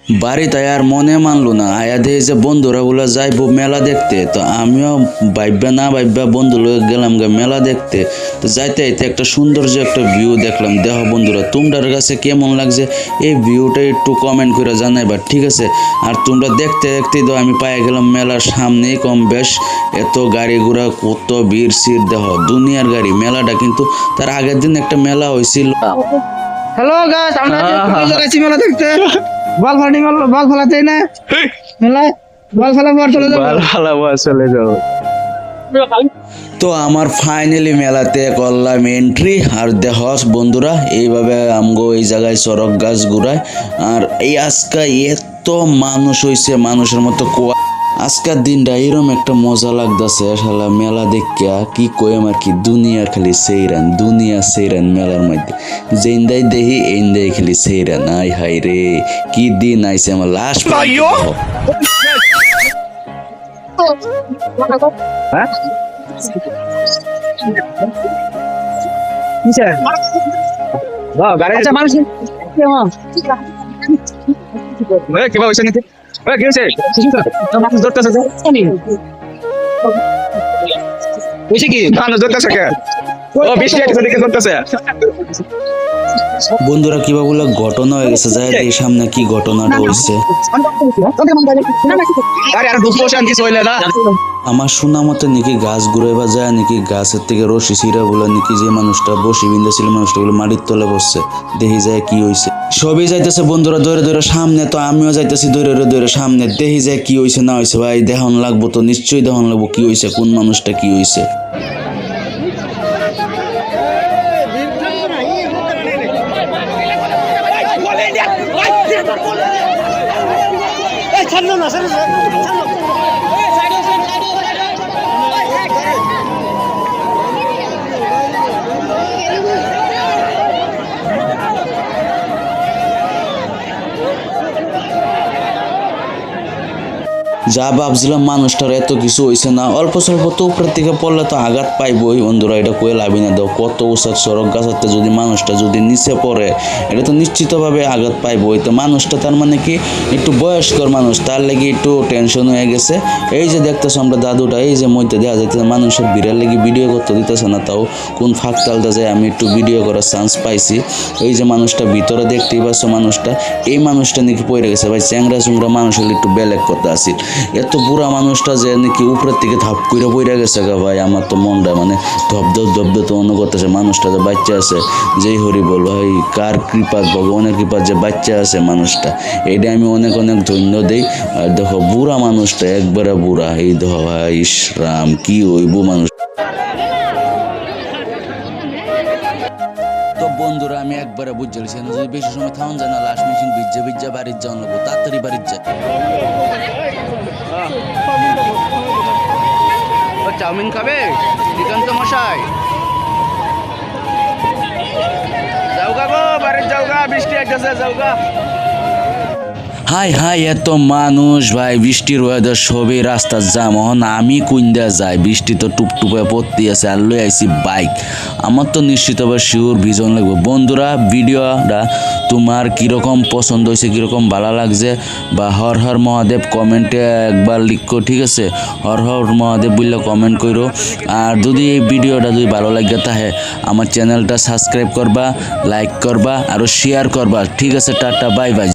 বাড়িতে আর মনে মানলো না আয়া দিয়ে যে বন্ধুরা গুলো যাইবো মেলা দেখতে, তো আমিও ভাইব্যা বন্ধু লয়ে গেলাম মেলা দেখতে। তো যাইতে যাইতে একটা সৌন্দর্য একটা ভিউ দেখলাম। দেখো বন্ধুরা, তোমরার কাছে কেমন লাগছে এই ভিউটা একটু কমেন্ট করে জানাইবা, ঠিক আছে? আর তোমরা দেখতে দেখতে তো আমি পাই গেলাম মেলার সামনে। কম বেশ এত গাড়ি ঘোড়া, কত ভিড় সিট, দেখো দুনিয়ার গাড়ি। মেলাটা কিন্তু তার আগের দিন একটা মেলা হয়েছিল। হ্যালো গাইস, আমরা যাচ্ছি মেলা দেখতে। বল ফেলাতে না মেলায়, বল ফেলাবার চলে যাবো। তো আমার ফাইনালি মেলাতে করলাম এন্ট্রি। আর দেখ বন্ধুরা, এইভাবে আমগো এই জায়গায় চরক গাছ ঘুরায়। আর এই আজকে এত মানুষ হয়েছে, মানুষের মতো কুয়া। আজকের দিনটা এরম একটা মজা লাগতেছে শালা মেলা দেখিয়া, কি কইম আর কি। দুনিয়ার খালি সেইরান মেলার মধ্যে যেইন্দাই দেখি এইন্দাই খালি সেইরান। আই হাই রে, কি দিন আইছে আমার লাস্ট। বন্ধুরা কিবা বলে ঘটনা হয়ে গেছে, যাই এই সামনে কি ঘটনাটা হয়েছে। আমার শোনা মতে নাকি গাছ ঘুরাইবা যায় নাকি গাছের থেকে রশি ছিঁড়া বলে নাকি যে মানুষটা বসি বিন্দা ছিল, মানুষটা বলে মাটির তলে বসছে। দেখি যায় কি হয়েছে। সবই যাইতেছে বন্ধুরা দৌড়ে দৌড়ে সামনে, তো আমিও যাইতেছি দৌড়ে সামনে। দেখি যায় কি হয়েছে না হয়েছে। ভাই দেখান লাগবো, তো নিশ্চয়ই দেখান লাগবো কি হয়েছে, কোন মানুষটা কি হয়েছে। যা ভাবছিলাম মানুষটার এত কিছু হয়েছে না, অল্প স্বল্প তো উপরের থেকে পড়লে তো আঘাত পাইবই। বন্ধুরা এটা কয়ে লাভি না, দাও কত উঁচা সড়ক গাছাতে যদি মানুষটা যদি নিচে পড়ে, এটা তো নিশ্চিতভাবে আঘাত পাইবই। তো মানুষটা তার মানে কি একটু বয়স্কর মানুষ, তার লেগে একটু টেনশন হয়ে গেছে। এই যে দেখতেছো আমরা দাদুটা, এই যে মধ্যে দেওয়া যাইতেছে মানুষের ভিড়ের লেগে ভিডিও করতে দিতেছে না, তাও কোন ফাঁক তালটা যায় আমি একটু ভিডিও করার চান্স পাইছি। এই যে মানুষটা ভিতরে দেখতেই পাচ্ছ, মানুষটা এই মানুষটা নাকি পড়ে গেছে। ভাই চ্যাংরা চুংরা মানুষ হলে একটু বেলেগ কথা আছে। এত বুড়া মানুষটা যে নাকি উপরের থেকে ধাপ করে পড়ে গেছে গা। ভাই আমার তো মনটা মানে ধপ তো মনে করতেছে। মানুষটা যে বাচ্চা আছে, যেই হরি বল ভাই, কার কৃপাত ভগবানের কৃপাত যে বাচ্চা আছে মানুষটা, এইটা আমি অনেক ধন্য দেই। আর দেখো বুড়া মানুষটা একবারে বুড়া, এই দেখো ভাই ইসরাম কি হইব মানুষ। তো বন্ধুরা আমি একবারে বুঝতে পারছি না, যদি বেশি সময় থাকুন যায় না, লাস্ট মেশিন ভিজা বাড়ির যাওয়া লাগবো, তাড়াতাড়ি বাড়ির যায়। চাউমিন খাবে দিগন্ত মশাই? যাওগা গো বাড়ির যাওগা, বৃষ্টি আসছে যাওগা। হাই এত মানুষ ভাই, বৃষ্টির ওয়েদার সবই রাস্তার জাম। এখন আমি কুইন্দা যাই, বৃষ্টি তো টুপটুপে পড়তে আছে। আর লই আইছি বাইক, আমার তো নিশ্চিতভাবে শিওর ভিজন লাগবে। বন্ধুরা ভিডিওটা তোমার কীরকম পছন্দ হয়েছে, কীরকম ভালো লাগছে, বা হর হর মহাদেব কমেন্টে একবার লিখো, ঠিক আছে? হর হর মহাদেব বললে কমেন্ট করো। আর যদি এই ভিডিওটা যদি ভালো লাগে তাহে আমার চ্যানেলটা সাবস্ক্রাইব করবা, লাইক করবা আর শেয়ার করবা, ঠিক আছে? Tata bye bye.